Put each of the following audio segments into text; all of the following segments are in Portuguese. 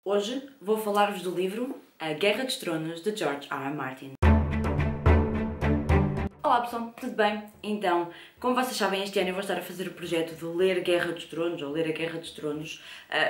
Hoje vou falar-vos do livro A Guerra dos Tronos, de George R. R. Martin. Olá pessoal, tudo bem? Então, como vocês sabem, este ano eu vou estar a fazer o projeto de ler Guerra dos Tronos, ou ler a Guerra dos Tronos.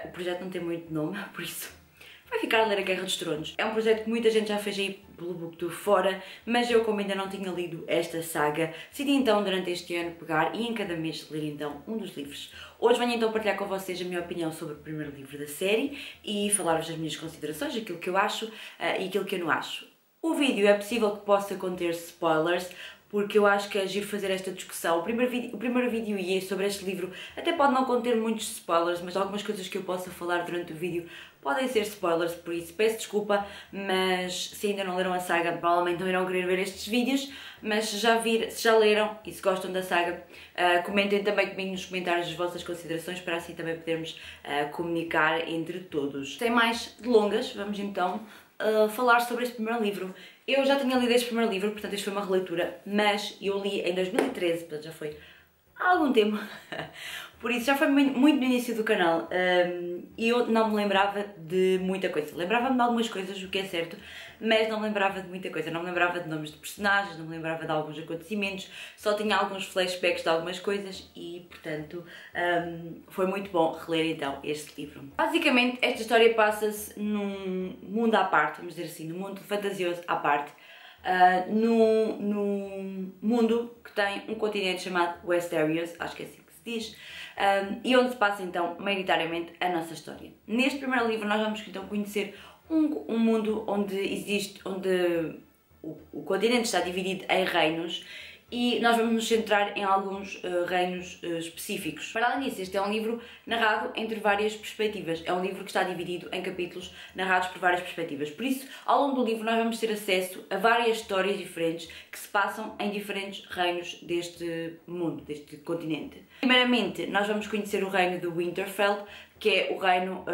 O projeto não tem muito nome, por isso vai ficar a ler a Guerra dos Tronos. É um projeto que muita gente já fez aí pelo Booktube fora, mas eu, como ainda não tinha lido esta saga, decidi então durante este ano pegar e em cada mês ler então um dos livros. Hoje venho então partilhar com vocês a minha opinião sobre o primeiro livro da série e falar-vos das minhas considerações, aquilo que eu acho e aquilo que eu não acho. O vídeo é possível que possa conter spoilers, porque eu acho que é giro fazer esta discussão. O primeiro vídeo e sobre este livro até pode não conter muitos spoilers, mas algumas coisas que eu possa falar durante o vídeo podem ser spoilers, por isso peço desculpa, mas se ainda não leram a saga, provavelmente não irão querer ver estes vídeos, mas se já leram e se gostam da saga, comentem também comigo nos comentários as vossas considerações, para assim também podermos comunicar entre todos. Sem mais delongas, vamos então falar sobre este primeiro livro. Eu já tinha lido este primeiro livro, portanto este foi uma releitura, mas eu li em 2013, portanto já foi há algum tempo, por isso já foi muito no início do canal e eu não me lembrava de muita coisa. Lembrava-me de algumas coisas, o que é certo, mas não me lembrava de muita coisa. Não me lembrava de nomes de personagens, não me lembrava de alguns acontecimentos, só tinha alguns flashbacks de algumas coisas e, portanto, foi muito bom reler então este livro. Basicamente, esta história passa-se num mundo à parte, vamos dizer assim, num mundo fantasioso à parte, num mundo que tem um continente chamado Westeros, acho que é assim que se diz, e onde se passa então maioritariamente a nossa história. Neste primeiro livro nós vamos então conhecer um mundo onde o continente está dividido em reinos e nós vamos nos centrar em alguns reinos específicos. Para além disso, este é um livro narrado entre várias perspectivas. É um livro que está dividido em capítulos narrados por várias perspectivas. Por isso, ao longo do livro nós vamos ter acesso a várias histórias diferentes que se passam em diferentes reinos deste mundo, deste continente. Primeiramente, nós vamos conhecer o reino de Winterfell, que é o reino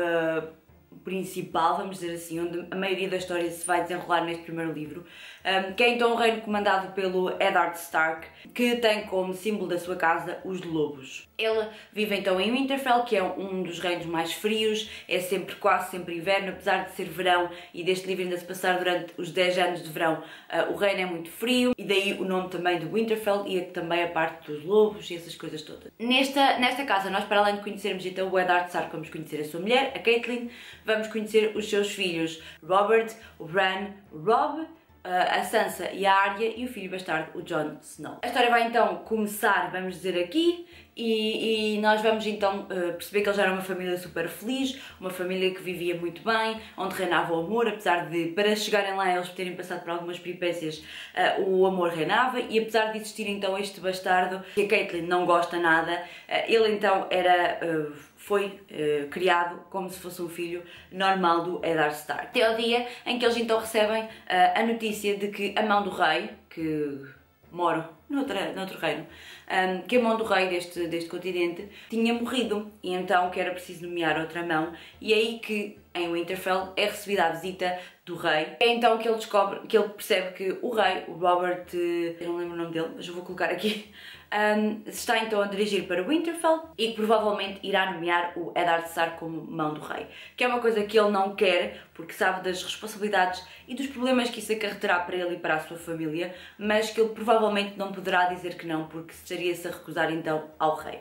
principal, vamos dizer assim, onde a maioria da história se vai desenrolar neste primeiro livro, que é então um reino comandado pelo Eddard Stark, que tem como símbolo da sua casa os lobos. Ele vive então em Winterfell, que é um dos reinos mais frios, é quase sempre inverno, apesar de ser verão e deste livro ainda se passar durante os 10 anos de verão, o reino é muito frio e daí o nome também de Winterfell e também a parte dos lobos e essas coisas todas. Nesta casa nós, para além de conhecermos então o Eddard Stark, vamos conhecer a sua mulher, a Catelyn, vamos conhecer os seus filhos, Robert, o Bran, o Robb, a Sansa e a Arya e o filho bastardo, o Jon Snow. A história vai então começar, vamos dizer aqui, e nós vamos então perceber que eles eram uma família super feliz, uma família que vivia muito bem, onde reinava o amor, apesar de para chegarem lá eles terem passado por algumas peripécias, o amor reinava, e apesar de existir então este bastardo, que a Catelyn não gosta nada, ele então foi criado como se fosse um filho normal do Eddard Stark. Até ao dia em que eles então recebem a notícia de que a mão do rei, que mora noutro reino, que a mão do rei deste continente tinha morrido e então que era preciso nomear outra mão, e é aí que em Winterfell é recebida a visita do rei. É então que ele percebe que o rei, o Robert, eu não lembro o nome dele, mas eu vou colocar aqui, está então a dirigir para Winterfell e que provavelmente irá nomear o Eddard Stark como mão do rei, que é uma coisa que ele não quer porque sabe das responsabilidades e dos problemas que isso acarreterá para ele e para a sua família, mas que ele provavelmente não poderá dizer que não porque estaria-se a recusar então ao rei.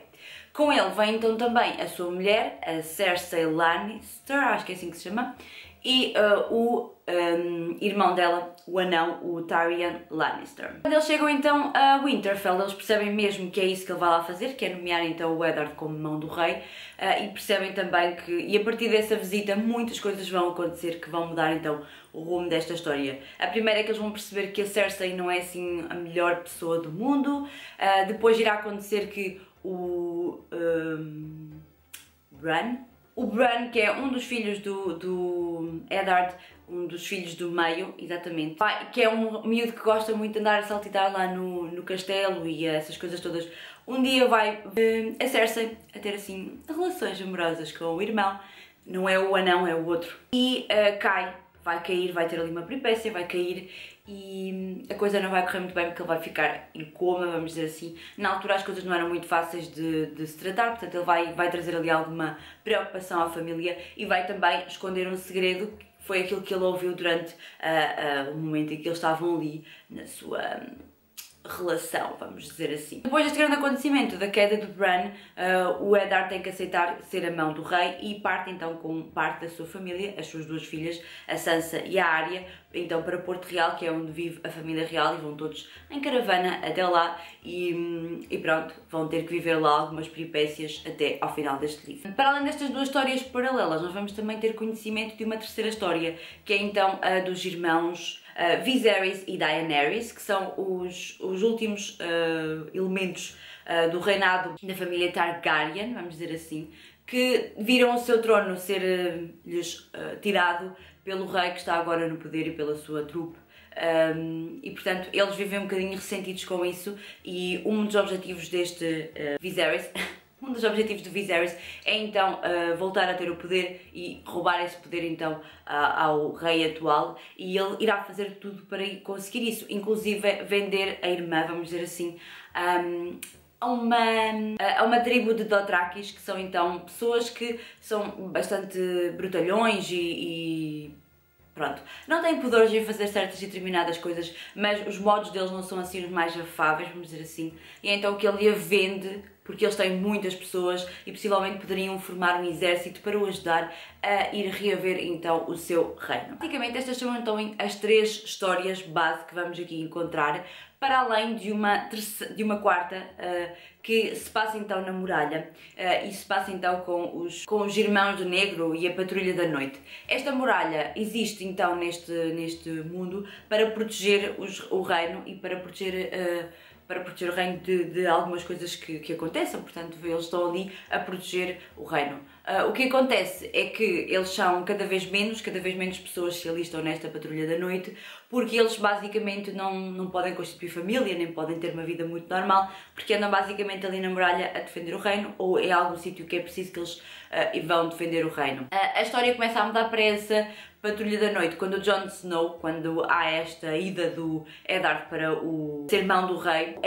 Com ele vem então também a sua mulher, a Cersei Lannister, acho que é assim que se chama, e o irmão dela, o anão, o Tyrion Lannister. Quando eles chegam então a Winterfell, eles percebem mesmo que é isso que ele vai lá fazer, que é nomear então o Eddard como mão do rei, e percebem também que, e a partir dessa visita, muitas coisas vão acontecer que vão mudar então o rumo desta história. A primeira é que eles vão perceber que a Cersei não é assim a melhor pessoa do mundo, depois irá acontecer que o Bran, que é um dos filhos do Eddard, um dos filhos do meio, exatamente, que é um miúdo que gosta muito de andar a saltitar lá no castelo e essas coisas todas. Um dia vai a Cersei a ter assim relações amorosas com o irmão, não é o anão, é o outro, e cai vai cair, vai ter ali uma peripécia, vai cair e a coisa não vai correr muito bem porque ele vai ficar em coma, vamos dizer assim. Na altura as coisas não eram muito fáceis de se tratar, portanto ele vai trazer ali alguma preocupação à família e vai também esconder um segredo, que foi aquilo que ele ouviu durante o momento em que eles estavam ali na sua relação, vamos dizer assim. Depois deste grande acontecimento da queda de Bran, o Eddard tem que aceitar ser a mão do rei e parte então com parte da sua família, as suas duas filhas, a Sansa e a Arya, então para Porto Real, que é onde vive a família real, e vão todos em caravana até lá e pronto, vão ter que viver lá algumas peripécias até ao final deste livro. Para além destas duas histórias paralelas, nós vamos também ter conhecimento de uma terceira história, que é então a dos irmãos Viserys e Daenerys, que são os últimos elementos do reinado da família Targaryen, vamos dizer assim, que viram o seu trono ser-lhes tirado pelo rei que está agora no poder e pela sua trupe. E portanto eles vivem um bocadinho ressentidos com isso, e um dos objetivos deste Viserys um dos objetivos de Viserys é então voltar a ter o poder e roubar esse poder então ao rei atual, e ele irá fazer tudo para conseguir isso, inclusive vender a irmã, vamos dizer assim, a uma tribo de Dothrakis, que são então pessoas que são bastante brutalhões e pronto, não têm pudores em fazer certas e determinadas coisas, mas os modos deles não são assim os mais afáveis, vamos dizer assim, e é então que ele a vende, porque eles têm muitas pessoas e possivelmente poderiam formar um exército para o ajudar a ir reaver então o seu reino. Basicamente estas são então as três histórias base que vamos aqui encontrar, para além de uma quarta que se passa então na muralha e se passa então com os Irmãos do Negro e a Patrulha da Noite. Esta muralha existe então neste mundo para proteger o reino e para proteger o reino de algumas coisas que aconteçam, portanto eles estão ali a proteger o reino. O que acontece é que eles são cada vez menos pessoas se alistam nesta Patrulha da Noite, porque eles basicamente não podem constituir família, nem podem ter uma vida muito normal, porque andam basicamente ali na muralha a defender o reino, ou é algum sítio que é preciso que eles vão defender o reino. A história começa a mudar para essa Patrulha da Noite, quando o Jon Snow, quando há esta ida do Eddard para o ser irmão do rei,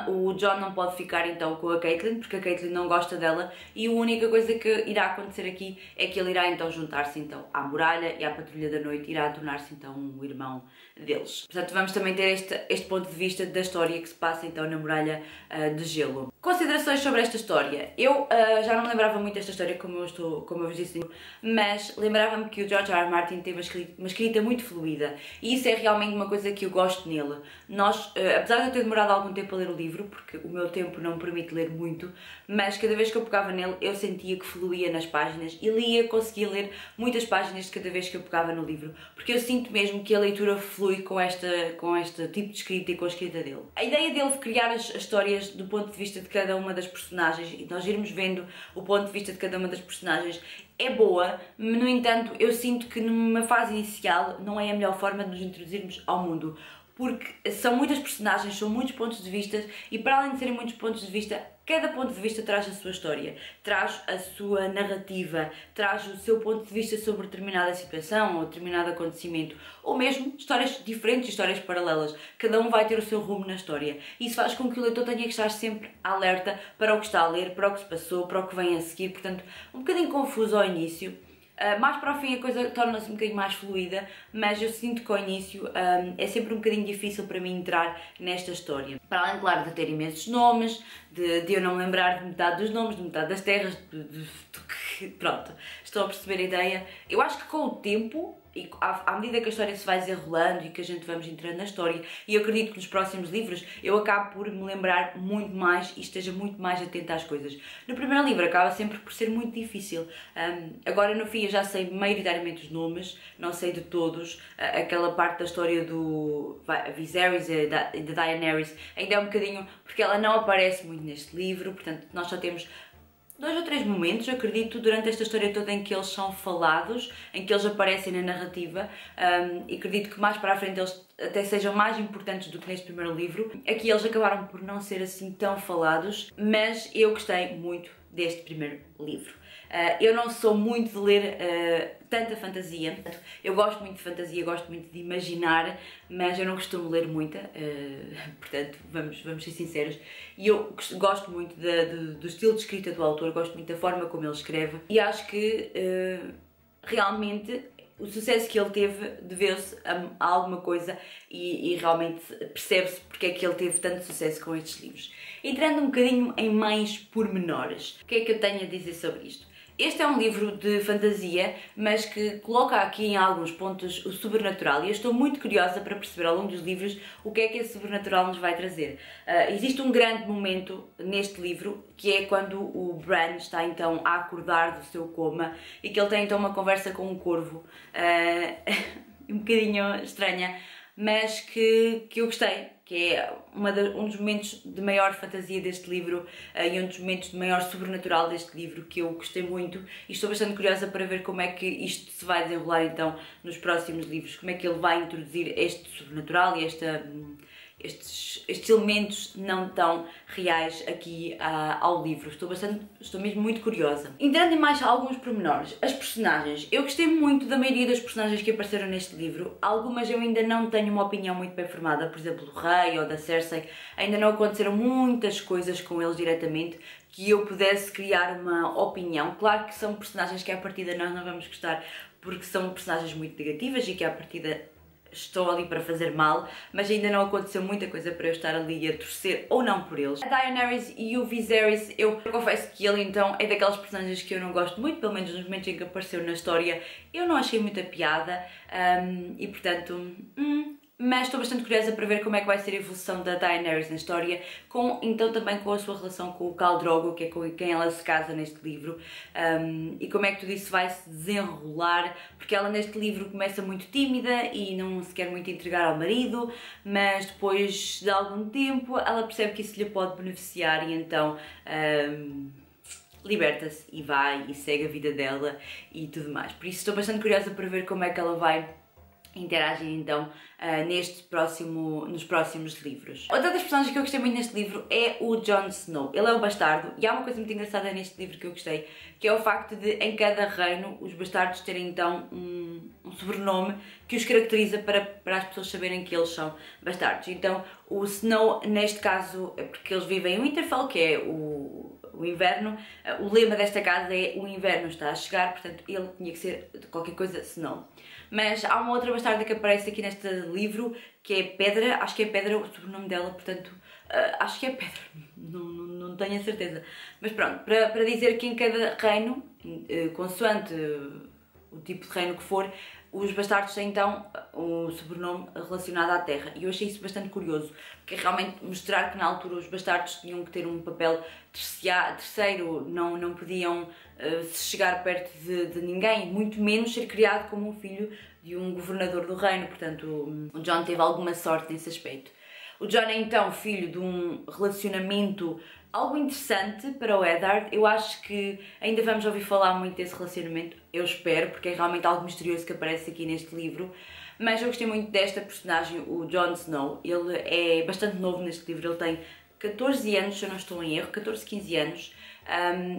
o Jon não pode ficar então com a Catelyn, porque a Catelyn não gosta dela, e a única coisa que irá acontecer aqui é que ele irá então juntar-se então à muralha e à Patrulha da Noite, irá tornar-se então um irmão deles. Portanto, vamos também ter este ponto de vista da história que se passa então na Muralha de Gelo. Considerações sobre esta história. Eu já não me lembrava muito desta história, como eu vos disse, mas lembrava-me que o George R. R. Martin teve uma escrita muito fluida, e isso é realmente uma coisa que eu gosto nele. Apesar de eu ter demorado algum tempo a ler o livro, porque o meu tempo não me permite ler muito, mas cada vez que eu pegava nele eu sentia que fluía nas páginas e conseguia ler muitas páginas de cada vez que eu pegava no livro, porque eu sinto mesmo que a leitura flui com este tipo de escrita e com a escrita dele. A ideia dele de criar as histórias do ponto de vista de cada uma das personagens e nós irmos vendo o ponto de vista de cada uma das personagens é boa, no entanto eu sinto que numa fase inicial não é a melhor forma de nos introduzirmos ao mundo, porque são muitas personagens, são muitos pontos de vista e para além de serem muitos pontos de vista, cada ponto de vista traz a sua história, traz a sua narrativa, traz o seu ponto de vista sobre determinada situação ou determinado acontecimento, ou mesmo histórias diferentes, histórias paralelas. Cada um vai ter o seu rumo na história. Isso faz com que o leitor tenha que estar sempre alerta para o que está a ler, para o que se passou, para o que vem a seguir, portanto, um bocadinho confuso ao início. Mais para o fim a coisa torna-se um bocadinho mais fluida, mas eu sinto que ao início é sempre um bocadinho difícil para mim entrar nesta história. Para além, claro, de ter imensos nomes, de eu não me lembrar de metade dos nomes, de metade das terras, pronto, estão a perceber a ideia. Eu acho que com o tempo, e à medida que a história se vai desenrolando e que a gente vamos entrando na história, e eu acredito que nos próximos livros eu acabo por me lembrar muito mais e esteja muito mais atenta às coisas. No primeiro livro acaba sempre por ser muito difícil. Agora no fim eu já sei maioritariamente os nomes, não sei de todos. Aquela parte da história do Viserys e da Daenerys ainda é um bocadinho, porque ela não aparece muito neste livro, portanto nós só temos 2 ou 3 momentos, acredito, durante esta história toda em que eles são falados, em que eles aparecem na narrativa, e acredito que mais para a frente eles até sejam mais importantes do que neste primeiro livro. Aqui eles acabaram por não ser assim tão falados, mas eu gostei muito deste primeiro livro. Eu não sou muito de ler tanta fantasia. Eu gosto muito de fantasia, gosto muito de imaginar, mas eu não costumo ler muita, portanto, vamos ser sinceros. E eu gosto muito do estilo de escrita do autor, gosto muito da forma como ele escreve e acho que realmente o sucesso que ele teve deveu-se a alguma coisa e realmente percebe-se porque é que ele teve tanto sucesso com estes livros. Entrando um bocadinho em mais pormenores, o que é que eu tenho a dizer sobre isto? Este é um livro de fantasia, mas que coloca aqui em alguns pontos o sobrenatural e eu estou muito curiosa para perceber ao longo dos livros o que é que esse sobrenatural nos vai trazer. Existe um grande momento neste livro que é quando o Bran está então a acordar do seu coma e que ele tem então uma conversa com um corvo, um bocadinho estranha, mas que eu gostei, que é um dos momentos de maior fantasia deste livro e um dos momentos de maior sobrenatural deste livro que eu gostei muito e estou bastante curiosa para ver como é que isto se vai desenrolar então nos próximos livros, como é que ele vai introduzir este sobrenatural e estes elementos não tão reais aqui ao livro. Estou mesmo muito curiosa. Entrando em mais alguns pormenores, as personagens. Eu gostei muito da maioria das personagens que apareceram neste livro. Algumas eu ainda não tenho uma opinião muito bem formada, por exemplo, do Rei ou da Cersei. Ainda não aconteceram muitas coisas com eles diretamente que eu pudesse criar uma opinião. Claro que são personagens que à partida nós não vamos gostar porque são personagens muito negativas e que à partida estou ali para fazer mal, mas ainda não aconteceu muita coisa para eu estar ali a torcer ou não por eles. A Daenerys e o Viserys, eu confesso que ele então é daquelas personagens que eu não gosto muito, pelo menos nos momentos em que apareceu na história eu não achei muita piada e portanto... mas estou bastante curiosa para ver como é que vai ser a evolução da Daenerys na história, então também com a sua relação com o Khal Drogo, que é com quem ela se casa neste livro, e como é que tudo isso vai se desenrolar, porque ela neste livro começa muito tímida e não se quer muito entregar ao marido, mas depois de algum tempo ela percebe que isso lhe pode beneficiar e então liberta-se e vai e segue a vida dela e tudo mais. Por isso estou bastante curiosa para ver como é que ela vai interagir então nos próximos livros. Outra das personagens que eu gostei muito neste livro é o Jon Snow. Ele é o bastardo e há uma coisa muito engraçada neste livro que eu gostei, que é o facto de em cada reino os bastardos terem então um sobrenome que os caracteriza para as pessoas saberem que eles são bastardos. Então o Snow, neste caso, é porque eles vivem em Winterfell, que é o inverno. O lema desta casa é o inverno está a chegar, portanto ele tinha que ser qualquer coisa Snow. Mas há uma outra bastarda que aparece aqui neste livro, que é Pedra, acho que é Pedra o sobrenome dela, portanto, acho que é Pedra, não tenho a certeza. Mas pronto, para dizer que em cada reino, consoante o tipo de reino que for, os bastardos têm então o sobrenome relacionado à terra. E eu achei isso bastante curioso, porque é realmente mostrar que na altura os bastardos tinham que ter um papel terceiro, não podiam se chegar perto de ninguém, muito menos ser criado como um filho de um governador do reino. Portanto, o Jon teve alguma sorte nesse aspecto. O Jon é então filho de um relacionamento algo interessante para o Eddard. Eu acho que ainda vamos ouvir falar muito desse relacionamento, eu espero, porque é realmente algo misterioso que aparece aqui neste livro. Mas eu gostei muito desta personagem, o Jon Snow. Ele é bastante novo neste livro, ele tem 14 anos, se eu não estou em erro, 14, 15 anos.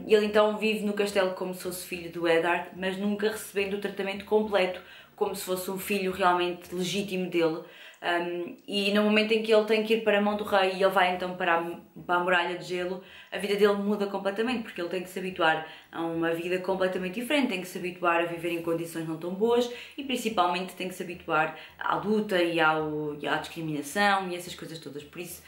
Ele então vive no castelo como se fosse filho do Eddard, mas nunca recebendo o tratamento completo, como se fosse um filho realmente legítimo dele. E no momento em que ele tem que ir para a mão do rei e ele vai então para a muralha de gelo, a vida dele muda completamente, porque ele tem que se habituar a uma vida completamente diferente, tem que se habituar a viver em condições não tão boas e principalmente tem que se habituar à luta e à discriminação e essas coisas todas. Por isso,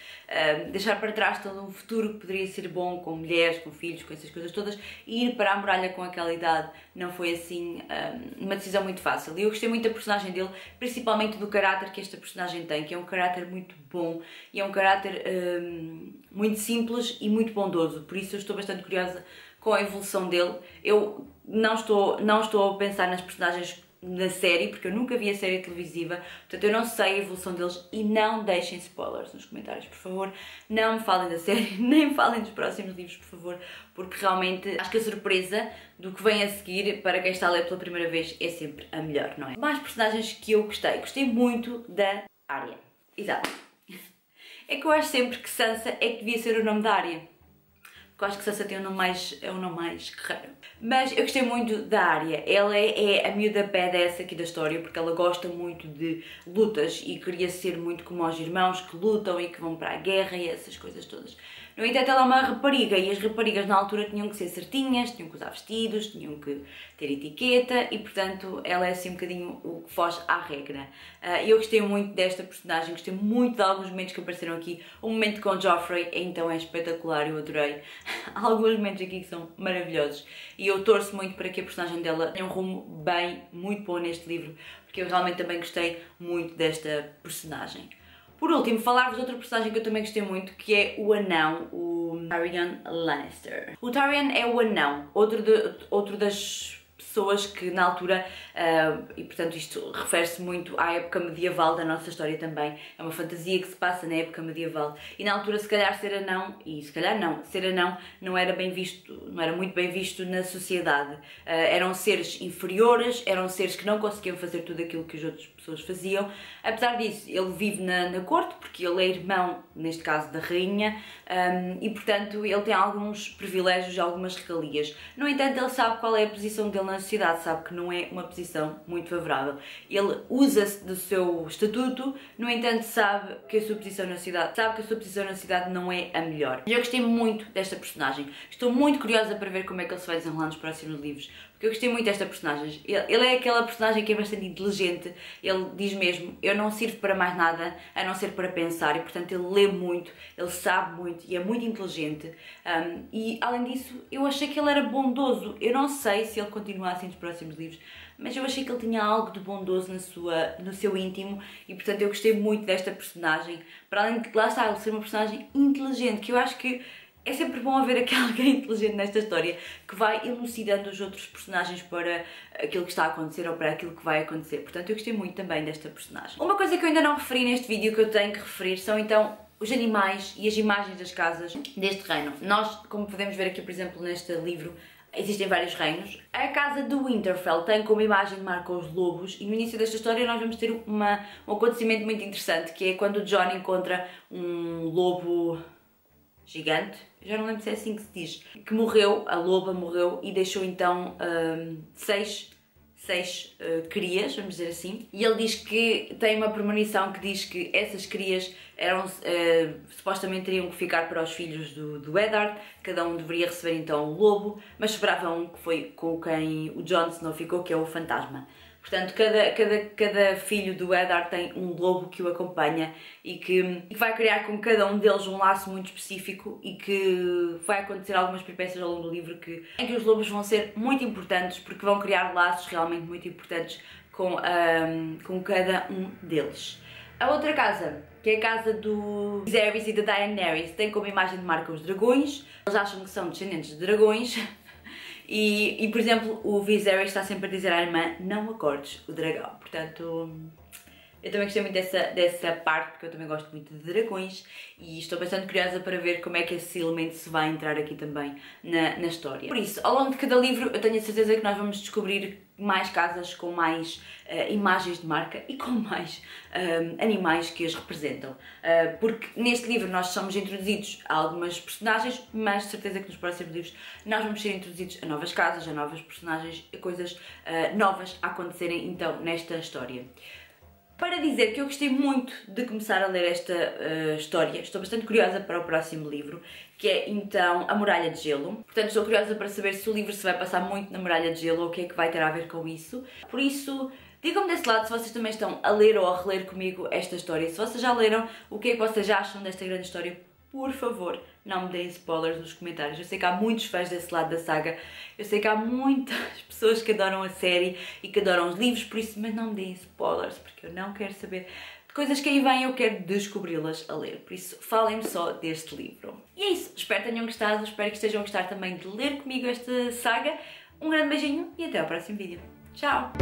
deixar para trás todo um futuro que poderia ser bom com mulheres, com filhos, com essas coisas todas, e ir para a muralha com aquela idade não foi assim uma decisão muito fácil. E eu gostei muito da personagem dele, principalmente do caráter que esta personagem tem, que é um caráter muito bom e é um caráter muito simples e muito bondoso. Por isso eu estou bastante curiosa com a evolução dele. Eu não estou a pensar nas personagens da série, porque eu nunca vi a série televisiva, portanto eu não sei a evolução deles e não deixem spoilers nos comentários, por favor. Não me falem da série, nem me falem dos próximos livros, por favor, porque realmente acho que a surpresa do que vem a seguir para quem está a ler pela primeira vez é sempre a melhor, não é? Mais personagens que eu gostei. Gostei muito da Arya. Exato. É que eu acho sempre que Sansa é que devia ser o nome da Arya. porque eu acho que Sansa tem um nome mais guerreiro. Mas eu gostei muito da Arya. Ela é a miúda badass aqui da história, porque ela gosta muito de lutas e queria ser muito como os irmãos que lutam e que vão para a guerra e essas coisas todas. No entanto, ela é uma rapariga e as raparigas na altura tinham que ser certinhas, tinham que usar vestidos, tinham que ter etiqueta e, portanto, ela é assim um bocadinho o que foge à regra. Eu gostei muito desta personagem, gostei muito de alguns momentos que apareceram aqui. O momento com o Joffrey, então, é espetacular, eu adorei. Há alguns momentos aqui que são maravilhosos e eu torço muito para que a personagem dela tenha um rumo muito bom neste livro, porque eu realmente também gostei muito desta personagem. Por último, falar-vos de outra personagem que eu também gostei muito, que é o anão, o Tyrion Lannister. O Tyrion é o anão, outro das pessoas que na altura, e portanto isto refere-se muito à época medieval da nossa história também, é uma fantasia que se passa na época medieval e na altura se calhar ser anão, e se calhar não, ser anão não era bem visto, não era muito bem visto na sociedade. Eram seres inferiores, eram seres que não conseguiam fazer tudo aquilo que as outras pessoas faziam. Apesar disso, ele vive na corte, porque ele é irmão, neste caso, da rainha, e portanto ele tem alguns privilégios e algumas regalias. No entanto, ele sabe qual é a posição dele na sociedade, sabe que não é uma posição muito favorável. Ele usa-se do seu estatuto, no entanto sabe que a sua posição na sociedade, não é a melhor. Eu gostei muito desta personagem, estou muito curiosa para ver como é que ele se vai desenrolar nos próximos livros, porque eu gostei muito desta personagem. Ele é aquela personagem que é bastante inteligente, ele diz mesmo, eu não sirvo para mais nada a não ser para pensar, e portanto ele lê muito, ele sabe muito e é muito inteligente, e além disso eu achei que ele era bondoso. Eu não sei se ele continua assim nos próximos livros, mas eu achei que ele tinha algo de bondoso no seu íntimo e portanto eu gostei muito desta personagem, para além de, lá está, ele ser uma personagem inteligente, que eu acho que é sempre bom haver alguém inteligente nesta história que vai elucidando os outros personagens para aquilo que está a acontecer ou para aquilo que vai acontecer. Portanto, eu gostei muito também desta personagem. Uma coisa que eu ainda não referi neste vídeo, que eu tenho que referir, são então os animais e as imagens das casas deste reino. Nós, como podemos ver aqui, por exemplo, neste livro, existem vários reinos. A casa do Winterfell tem como imagem de marca os lobos e no início desta história nós vamos ter um acontecimento muito interessante, que é quando o Jon encontra um lobo gigante, já não lembro se é assim que se diz, que morreu, a loba morreu e deixou então seis crias, vamos dizer assim, e ele diz que tem uma premonição que diz que essas crias supostamente teriam que ficar para os filhos do Eddard, cada um deveria receber então um lobo, mas sobrava um que foi com quem o Jon Snow ficou, que é o fantasma. Portanto, cada filho do Eddard tem um lobo que o acompanha e que vai criar com cada um deles um laço muito específico e que vai acontecer algumas peripécias ao longo do livro em que os lobos vão ser muito importantes, porque vão criar laços realmente muito importantes com cada um deles. A outra casa, que é a casa do Viserys e da Daenerys, tem como imagem de marca os dragões. Eles acham que são descendentes de dragões. E, por exemplo, o Viserys está sempre a dizer à irmã, não acordes o dragão. Portanto, eu também gostei muito dessa parte, porque eu também gosto muito de dragões e estou bastante curiosa para ver como é que esse elemento se vai entrar aqui também na história. Por isso, ao longo de cada livro, eu tenho a certeza que nós vamos descobrir mais casas com mais imagens de marca e com mais animais que as representam. Porque neste livro nós somos introduzidos a algumas personagens, mas de certeza que nos próximos livros nós vamos ser introduzidos a novas casas, a novas personagens, a coisas novas a acontecerem então nesta história. Para dizer que eu gostei muito de começar a ler esta história, estou bastante curiosa para o próximo livro, que é então A Muralha de Gelo. Portanto, estou curiosa para saber se o livro se vai passar muito na Muralha de Gelo ou o que é que vai ter a ver com isso. Por isso, digam-me desse lado se vocês também estão a ler ou a reler comigo esta história. Se vocês já leram, o que é que vocês acham desta grande história? Por favor, não me deem spoilers nos comentários. Eu sei que há muitos fãs desse lado da saga, eu sei que há muitas pessoas que adoram a série e que adoram os livros, por isso, mas não me deem spoilers, porque eu não quero saber de coisas que aí vêm, eu quero descobri-las a ler. Por isso, falem-me só deste livro. E é isso, espero que tenham gostado, espero que estejam a gostar também de ler comigo esta saga. Um grande beijinho e até ao próximo vídeo. Tchau!